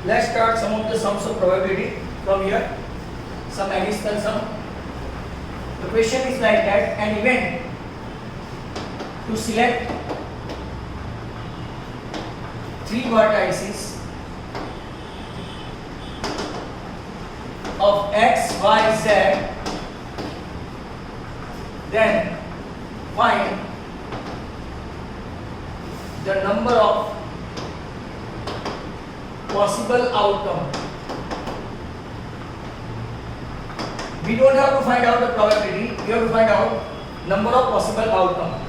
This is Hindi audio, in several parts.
Let's start some of the sums of probability from here. Some additional sum. The question is like that: an event to select three vertices of x, y, z, then find the number of possible outcome. We don't have to find out the probability, we have to find out number of possible outcome.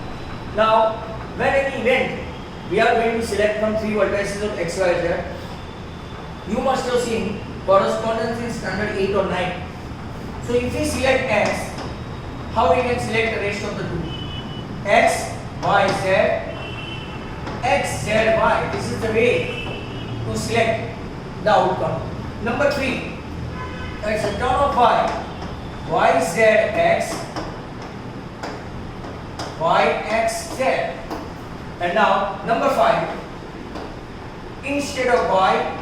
Now, when an event we are going to select from three vertices of x, y, z, you must have seen correspondence in standard 8 or 9. So if we select x, how we can select the rest of the two? X, y, z, x, z, y. This is the way to select the outcome. Number 3, it's a term of y, z, x, y, x, z. And now number 5, instead of y,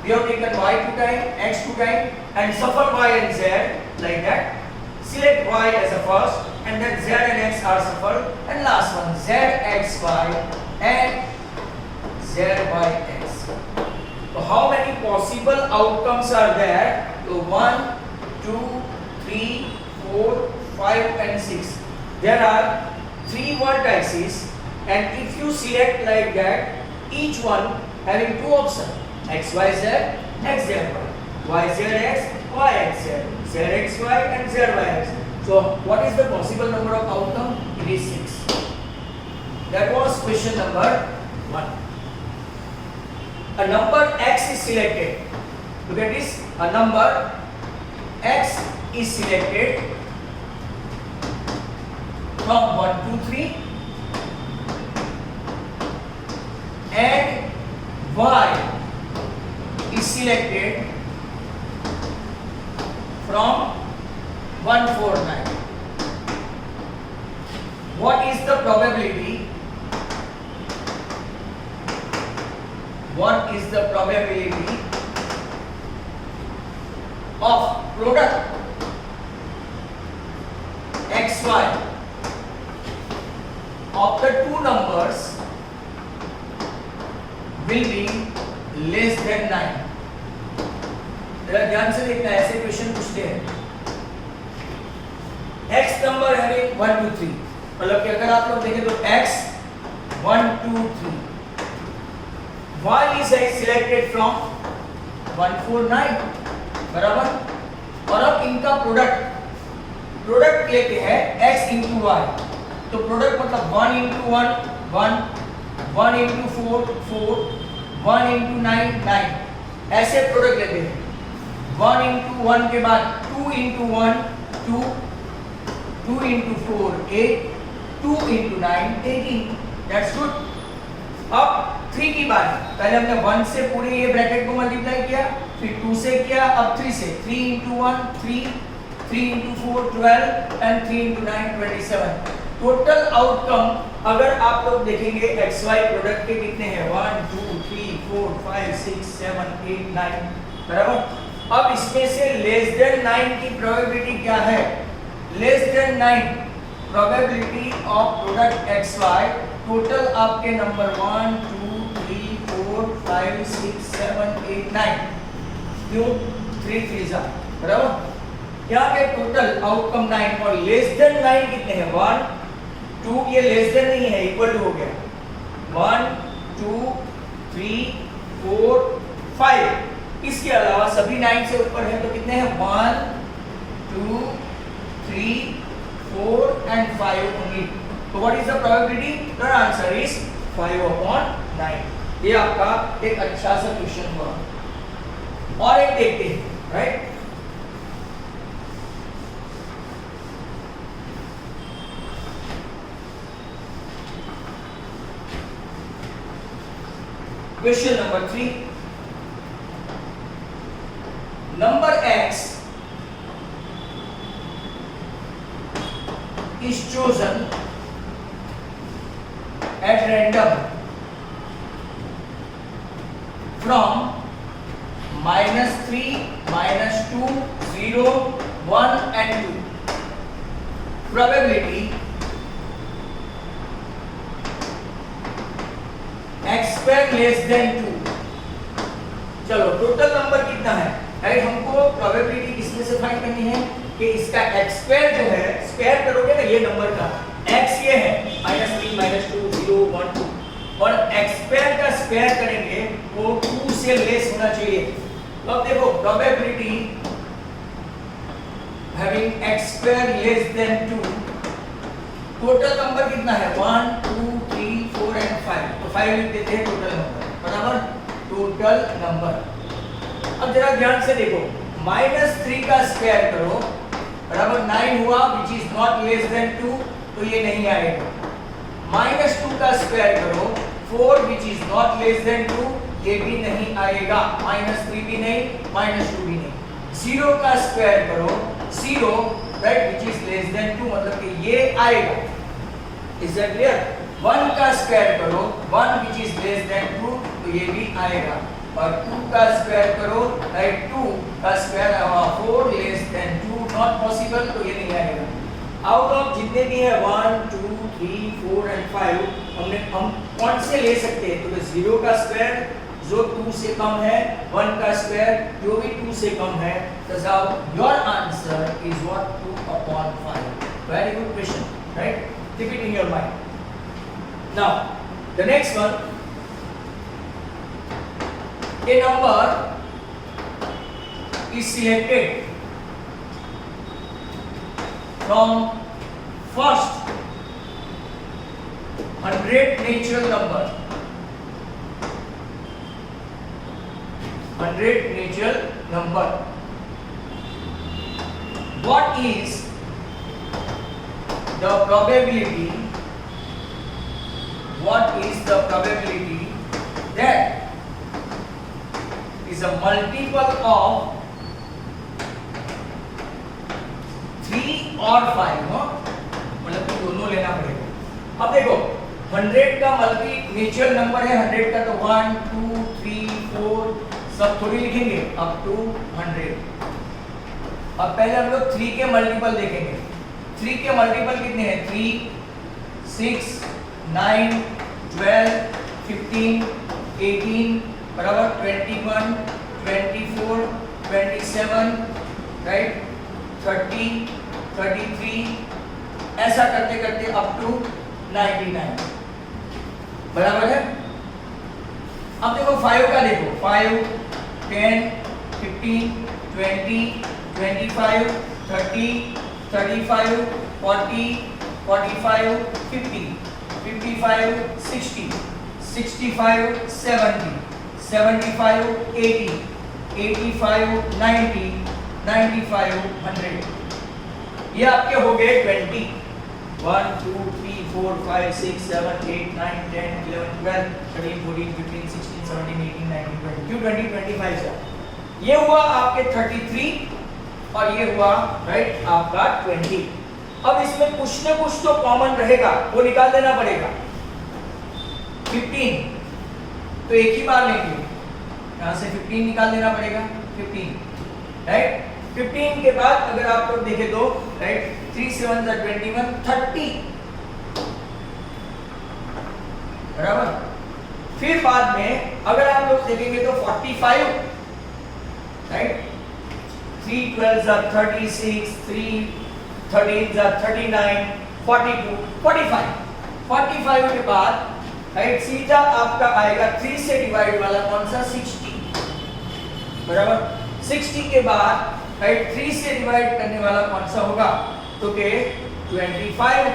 we have taken y 2 times, x 2 times, and shuffle y and z like that. Select y as a first, and then z and x are shuffled, and last one z, x, y, and z, y, x. So how many possible outcomes are there? So 1, 2, 3, 4, 5, and 6. There are 3 vertices, and if you select like that, each one having 2 options: x, y, z, x, z, y, z, x, y, x, z, z, x, y, and z, y, x. So what is the possible number of outcome? It is 6. That was question number 1. A number x is selected. Look at this. A number x is selected from 1, 2, 3, and y is selected from 1, 4, 9. What is the probability? What is the probability of product xy of the two numbers will be less than 9? जरा ध्यान से देखना, ऐसे क्वेश्चन पूछते हैं. x नंबर हैविंग 1, 2, 3, मतलब कि अगर आप लोग देखें तो x 1, 2, 3, y is selected from 1, 4, 9, बराबर. और अब इनका प्रोडक्ट लेते हैं x into y. तो प्रोडक्ट मतलब 1 into 1 1, 1 into 4 4, 1 into 9 9, ऐसे प्रोडक्ट लेते हैं. 1 into 1 के बाद 2 into 1 2, 2 into 4 8, 2 into 9 18. That's good. अब 3 की बात. पहले हमने 1 से पूरे ये ब्रैकेट को मल्टीप्लाई किया, फिर 2 से किया, अब 3 से. 3 into 1 3, 3 into 4 12, and 3 into 9 27. Total outcome अगर आप लोग देखेंगे एक्स वाई प्रोडक्ट के कितने हैं? 1 2 3 4 5 6 7 8 9, बराबर. अब इसमें से लेस देन 9 की प्रोबेबिलिटी क्या है? Less than 9 probability of product x y. Total आपके नंबर 1 2 3 4 5 6 7 8 9, क्यों? 3 3 जा, बराबर. यहाँ पे टोटल आउटकम 9 और लेस देन 9 कितने हैं? 1 2, ये लेस देन नहीं है, इक्वल टू हो गया. 1 2 3 4 5. इसके अलावा सभी 9 से ऊपर है तो कितने हैं? 1 2 3 4 and 5 only. तो what is the probability? The answer is 5/9. ये आपका एक अच्छा सा क्वेश्चन हुआ. और एक देखते हैं, right. Question number 3. Number x is chosen at random from -3, -2, 0, 1 and 2. Probability x square less than 2. चलो टोटल नंबर कितना है, राइट? हमको प्रोबेबिलिटी किसमें से फाइंड करनी है कि इसका x स्क्वायर जो है, स्क्वायर करोगे ना ये नंबर का, x ये है -3, -2, 0, 1, 2, और x स्क्वायर का स्क्वायर करेंगे वो 2 से लेस होना चाहिए। तो अब देखो probability having x square less than 2, total number कितना है 1, 2, 3, 4 एंड 5, तो 5 लिख देते हैं टोटल नंबर, बराबर टोटल नंबर। अब जरा ध्यान से देखो, -3 का स्क्वायर करो बराबर 9 हुआ, which is not less than 2, तो ये नहीं आएगा। -2 का स्क्वायर करो 4, which is not less than 2, ये भी नहीं आएगा। -3 भी नहीं, -2 भी नहीं। 0 का स्क्वायर करो 0, right, which is less than 2, मतलब कि ये आएगा। Is that clear? 1 का स्क्वायर करो 1, विच इज लेस देन 2, तो ये भी आएगा। और 2 का स्क्वायर करो, राइट, 2 का square 4 less than 2, not possible, तो ये नहीं आएगा। आउट ऑफ जितने भी है 1, 2, 3, 4 एंड 5, हम कौन से ले सकते हैं? तो 0 का स्क्वायर जो 2 से कम है, 1 का स्क्वायर जो भी 2 से कम है, so your answer is what 2/5. Very good question, right? Keep it in your mind. Now the next one, a number is selected from first 100 natural number, 100 natural number. What is the probability? What is the probability that is a multiple of 3 और 5? मतलब कि दोनों लेना पड़ेगा। अब देखो 100 का मल्टी नेचुरल नंबर है, 100 का तो 1, 2, 3, 4 सब थोड़ी लिखेंगे अप टू 100। अब पहले हम लोग 3 के मल्टीपल देखेंगे। 3 के मल्टीपल कितने हैं? 3, 6, 9, 12, 15, 18 बराबर 21, 24, 27, राइट, 30, 33, ऐसा करते करते अप टू 99 बराबर है। अब देखो 5 का देखो, 5, 10, 15, 20, 25, 30, 35, 40, 45, 50, 55, 60, 65, 70, 75, 80, 85, 90, 95, 100। ये आपके हो गए 20, 1, 2, 3, 4, 5, 6, 7, 8, 9, 10, 11, 12, 13, 14, 15, 16, 17, 18, 19, 20, क्यों 20, 25 का? ये हुआ आपके 33 और ये हुआ राइट आपका 20। अब इसमें कुछ न कुछ तो कॉमन रहेगा, वो निकाल देना पड़ेगा। 15 तो एक ही बार लेंगे, यहाँ से 15 निकाल देना पड़ेगा, 15 राइट। 15 के बाद अगर आप लोग देखें तो राइट 3 7 21, 30 बराबर। फिर बाद में अगर आप लोग देखेंगे तो 45 राइट, 3 12 36, 3 13 39, 42, 45 के बाद राइट सीधा आपका आएगा 3 से डिवाइड वाला कौन सा 60 बराबर। 60 के बाद राइट 3 से डिवाइड करने वाला कौन सा होगा तो के 25।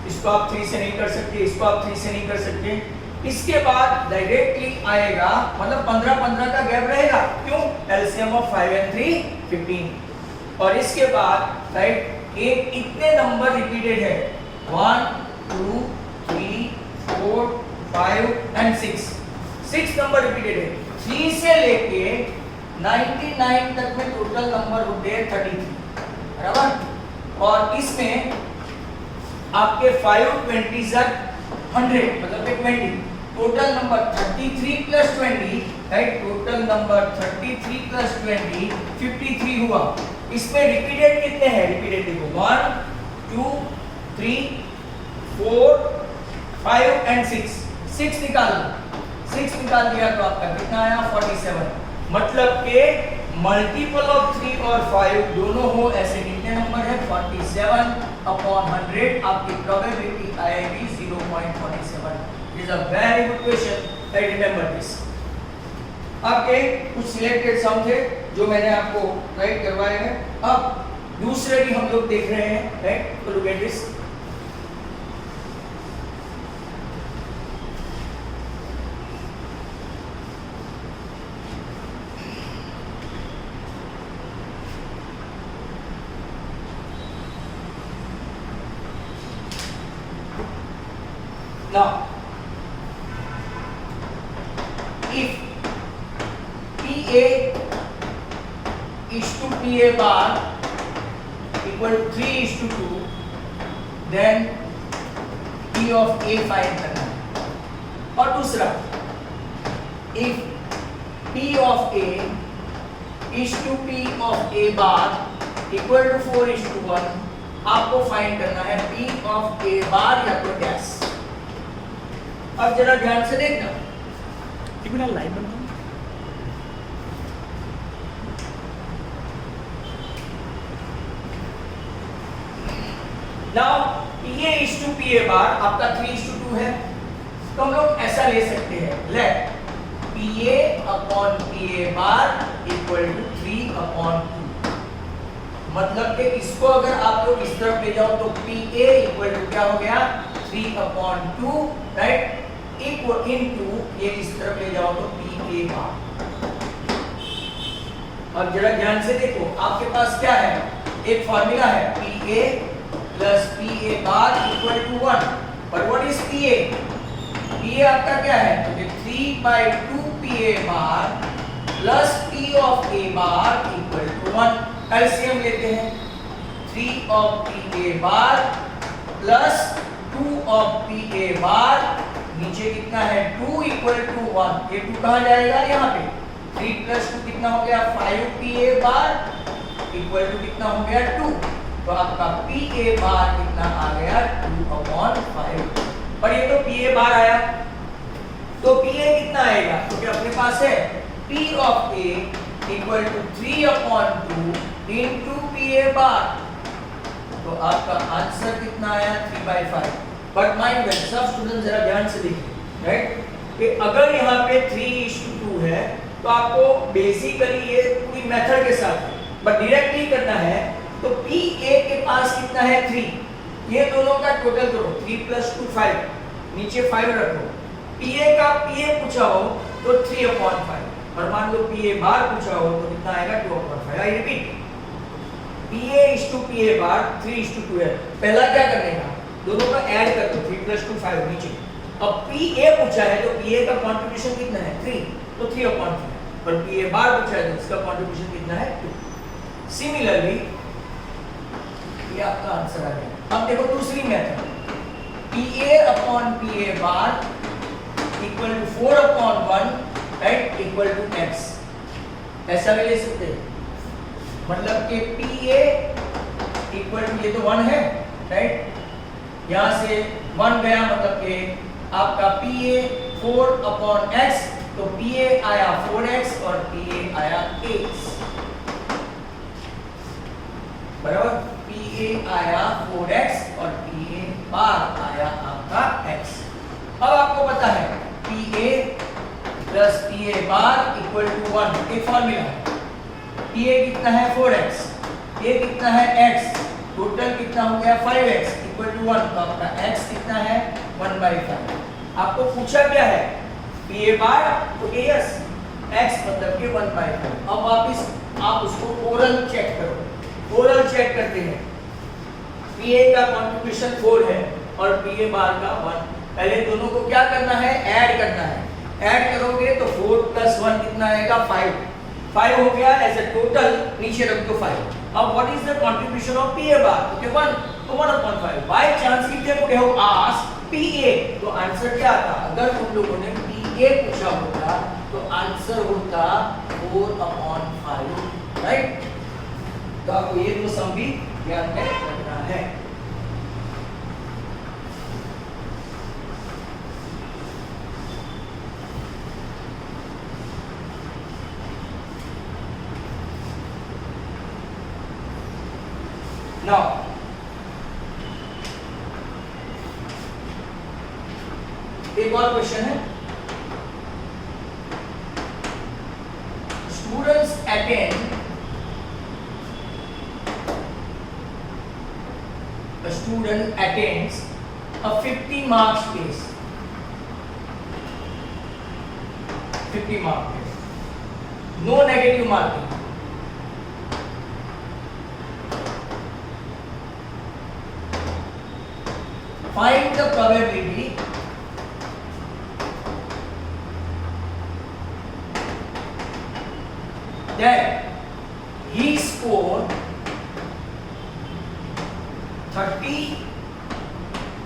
इसको आप 3 से नहीं कर सकते, इसको आप 3 से नहीं कर सकते। इसके बाद डायरेक्टली आएगा मतलब 15 का गैप रहेगा, क्यों? LCM of 5 and 3 15। और इसके बाद राइट एक इतने नंबर रिपीटेड है 1 2 3 4 5 and 6 नंबर रिपीटेड है। 3 से लेके 99 तक में टोटल नंबर हो गए 33 बराबर। और इसमें आपके 5 20 100 मतलब 20 total number 33 + 20 right, total number 33 plus 20 53 हुआ। इसमें रिपीटेड कितने हैं? रिपीटेड देखो 1 2 3 4 5 एंड 6 निकाल दो। 6 निकाल दिया तो आपका कितना आया? 47। मतलब के मल्टीपल ऑफ 3 और 5 दोनों हो ऐसे कितने नंबर है? 47 अपॉन 100 आपकी प्रोबेबिलिटी आएगी 0.47। Is a very good question, I remember this. आपके कुछ सिलेक्टेड सम थे जो मैंने आपको राइट करवाए हैं। अब दूसरे भी हम लोग देख रहे हैं, राइट, तो look at this. Now, if PA is to PA bar equal to 3:2, then P of A find करना है। और दूसरा, if P of A is to P of A bar equal to 4:1, आपको फाइंड करना है P of A bar या तो डैश। अब जरा ध्यान से देखना, एक मिनट लाइव बंद। Now PA is to PA bar आपका 3:2 है, तो हम लोग ऐसा ले सकते हैं, let PA upon PA bar equal to 3/2। मतलब कि इसको अगर आप लोग इस तरफ ले जाओ तो PA इक्वल टू क्या हो गया? 3/2, राइट, इक्वल इनटू ये इस तरफ ले जाओ तो PA बार। अब जरा ध्यान से देखो, आपके पास क्या है? एक फॉर्मूला है PA plus PA bar equal to 1। पर व्हाट इज PA? PA आपका क्या है? तो 3/2 PA bar plus P of A bar equal to 1। LCM लेते हैं, 3 of PA bar plus 2 of PA bar, नीचे कितना है? 2 इक्वल टू 1। ये 2 कहाँ जाएगा? यहाँ पे। 3 प्लस 2 कितना हो गया? 5 PA बार इक्वल टू कितना हो गया? 2। तो आपका PA बार कितना आ गया? 2/5। और ये तो PA बार आया, तो PA कितना आएगा? तो क्या अपने पास है P of A equal to 3/2 into PA bar. तो आपका आंसर कितना आया? 3/5। बट माइंड वेल, सब स्टूडेंट जरा ध्यान से देखिए, राइट, कि अगर यहाँ पे 3:2 है तो आपको बेसिकली ये पूरी मेथड के साथ है, बट डायरेक्टली करना है तो PA के पास कितना है? 3। ये दोनों का टोटल करो, 3 प्लस 2 5, नीचे 5 रखो। PA का PA पूछा हो तो 3/5, और मान लो PA बार पूछा हो तो कितना आएगा? 2/5। I repeat, PA is to PA बार 3:2 है। पहला क्या करने का? दोनों का ऐड कर दो, 3 प्लस 2 5 नीचे। अब PA पूछा है तो PA का कंट्रीब्यूशन कितना है? 3, तो 3/3। पर PA बार पूछा है तो इसका कंट्रीब्यूशन कितना है? 2। सिमिलरली ये आपका आंसर आ गया। अब देखो दूसरी method, PA upon PA bar equal to 4/1, right, equal to x। ऐसा भी ले सकते हैं, मतलब कि PA इक्वल टू, ये तो 1 है, राइट, यहाँ से 1 गया, मतलब कि आपका PA 4/x, तो PA आया 4x और PA आया x, बराबर। PA आया 4x और PA बार आया आपका x। अब आपको पता है PA plus PA bar equal to 1, एक फॉर्मूला है। PA कितना है? 4x, ये कितना है? x, टोटल कितना हो गया? 5x इक्वल टू 1, तो आपका x कितना है? 1/5। आपको पूछा क्या है? PA बार, तो यस, x मतलब कि 1/5। अब वापिस आप उसको ओरल चेक करो। ओरल चेक करते हैं, PA का कंट्रीब्यूशन 4 है और PA बार का 1। पहले दोनों को क्या करना है? ऐड करना है। ऐड करोगे तो 4 प्लस 1 कितना आएगा? 5 हो गया एज ए टोटल, नीचे रख दो 5। अब what is the contribution of PA bar? Okay 1, तो 1/5। By chance if they could have asked PA, तो आंसर क्या आता? अगर उन लोगों ने PA पूछा होता तो आंसर होता 4/5, राइट। तो आपको ये दो सम भी ध्यान में रखना है। नाउ एक और क्वेश्चन है, students attend a student attends a 50 marks quiz, 50 mark quiz, no negative marking. Find the probability that he scored 30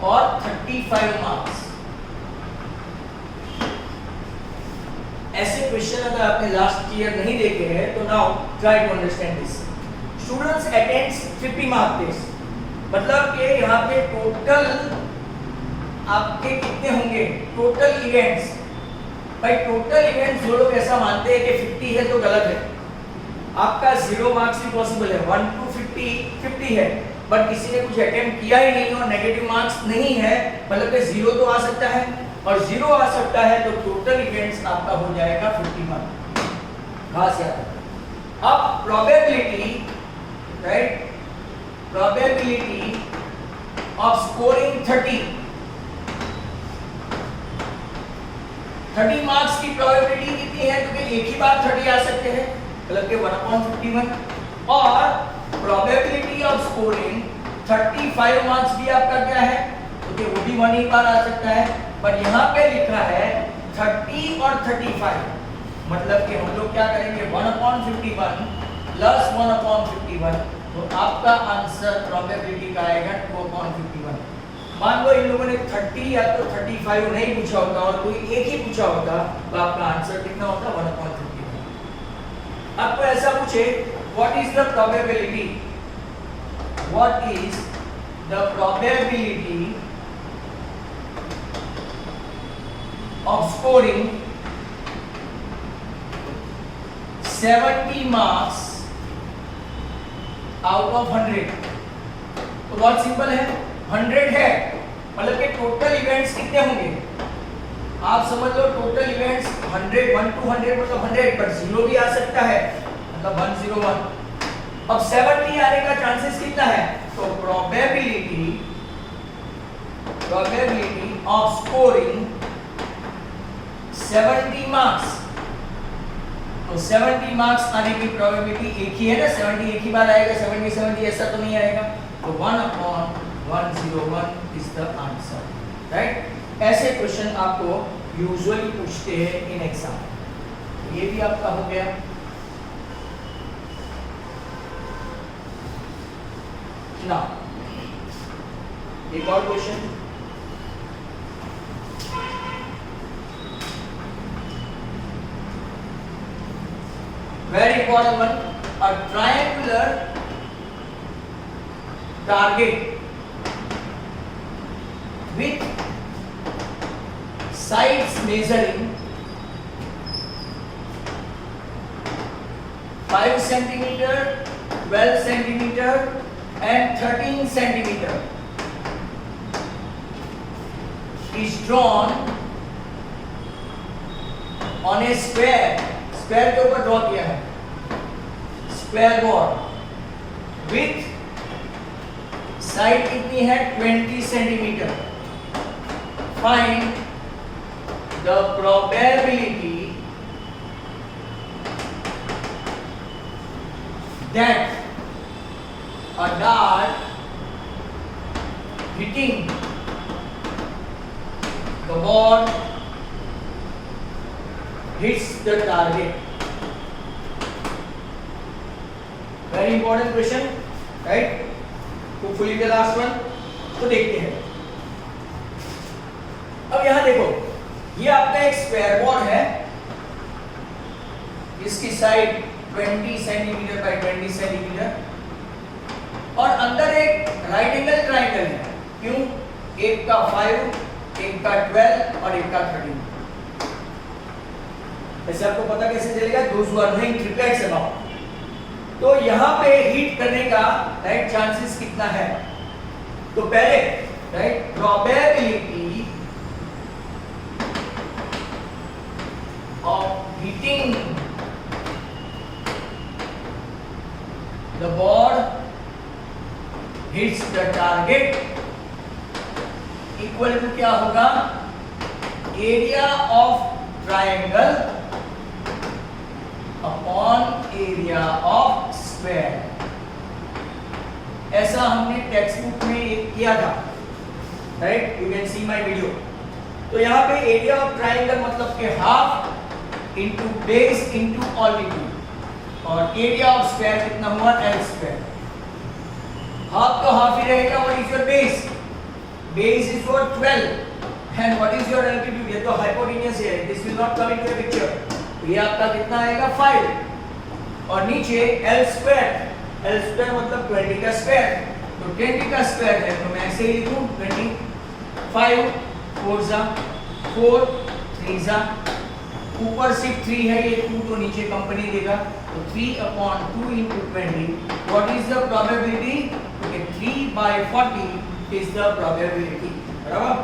और 35 मार्क्स। ऐसे क्वेश्चन अगर आपने लास्ट ईयर नहीं देखे हैं तो now try to understand this. Students attends 50 mark test, मतलब कि यहाँ पे टोटल आपके कितने होंगे, टोटल इवेंट्स। भाई टोटल इवेंट्स जो लोग ऐसा मानते हैं कि 50 है तो गलत है। आपका 0 मार्क्स भी पॉसिबल है, 1 to 50 है, बट किसी ने कुछ अटेम्प्ट किया ही नहीं और नेगेटिव मार्क्स नहीं है, मतलब कि 0 तो आ सकता है और 0 आ सकता है तो टोटल इवेंट्स आपका हो जाएगा 50 मार्क्स। खास याद रखना। अब probability, right, probability of scoring 30 marks की प्रोबेबिलिटी कितनी है, क्योंकि एक ही बार 30 आ सकते हैं, मतलब कि 1/51, और प्रोबेबिलिटी ऑफ स्कोरिंग 35 मार्क्स भी आपका क्या है, क्योंकि वो भी 1 ही बार आ सकता है, पर यहाँ पे लिखा है 30 और 35, मतलब कि हम लोग क्या करेंगे 1/51 प्लस 1/51, तो आपका आंसर प्रोबेबिलिटी का आएगा 2/51। मान लो इन लोगों ने 30 या तो 35 नहीं पूछा होता और कोई एक ही पूछा होता तो आपका आंसर कितना होता, 1/51। आपको ऐसा पूछे what is the probability, what is the probability of scoring 70 marks out of 100, तो बहुत सिंपल है, 100 है, मतलब कि टोटल इवेंट्स कितने होंगे, आप समझ लो टोटल इवेंट्स 100, 1 to 100 मतलब 100, पर 0 भी आ सकता है, मतलब 101। अब 70 आने का चांसेस कितना है, तो प्रोबेबिलिटी ऑफ स्कोरिंग 70 मार्क्स, तो 70 मार्क्स आने की प्रोबेबिलिटी एक ही है ना, 70 एक ही बार आएगा, 70 ऐसा तो नहीं आएगा, तो 1/101 इज द आंसर, राइट। ऐसे क्वेश्चन आपको यूजुअली पूछते हैं इन एग्जाम। ये भी आपका हो गया। ना एक और question, very important one, a triangular target with sides measuring 5 centimeter, 12 centimeter and 13 centimeter is drawn on a square के ऊपर ड्रॉ किया है, स्क्वायर बोर्ड विथ साइड कितनी है 20 centimetre. Find the probability that a dart hitting the board hits the target. Very important question, right? Hopefully the last one. तो देखते हैं। अब यहां देखो, ये आपका एक स्क्वायर बोर्ड है इसकी साइड 20 सेंटीमीटर बाय 20 सेंटीमीटर और अंदर एक राइट एंगल ट्राइंगल है। क्यों? एक का 5, एक का 12 और एक का 13। ऐसे आपको पता कैसे चलेगा? Those who are doing triplets about. तो यहां पे हीट करने का राइट चांसेस कितना है? तो पहले right probability of hitting the board hits the target equal to क्या होगा? Area of triangle upon area of square. ऐसा हमने टेक्स्ट बुक में एक किया था, राइट? You can see my video. तो यहाँ पे एरिया ऑफ ट्रायंगल मतलब के half into base into altitude और एरिया ऑफ स्क्वायर कितना हुआ? L square. हाफ तो हाफ ही रहेगा। What is your base? Base is for 12 and what is your altitude? ये तो हाइपोटेन्यूस है, this will not come into the picture. तो ये आपका कितना आएगा? 5 और नीचे एल स्क्वायर। एल स्क्वायर मतलब 20 का स्क्वायर, तो 20 का स्क्वायर है तो मैं ऐसे ही लिखूं 25 4 जा 4 3 जा ऊपर सिर्फ 3 है, ये 2 तो नीचे कंपनी देगा, तो 3/2 into 20 what is the probability? Okay 3/40 is the probability. बराबर?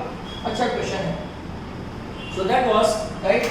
अच्छा क्वेश्चन है। So that was right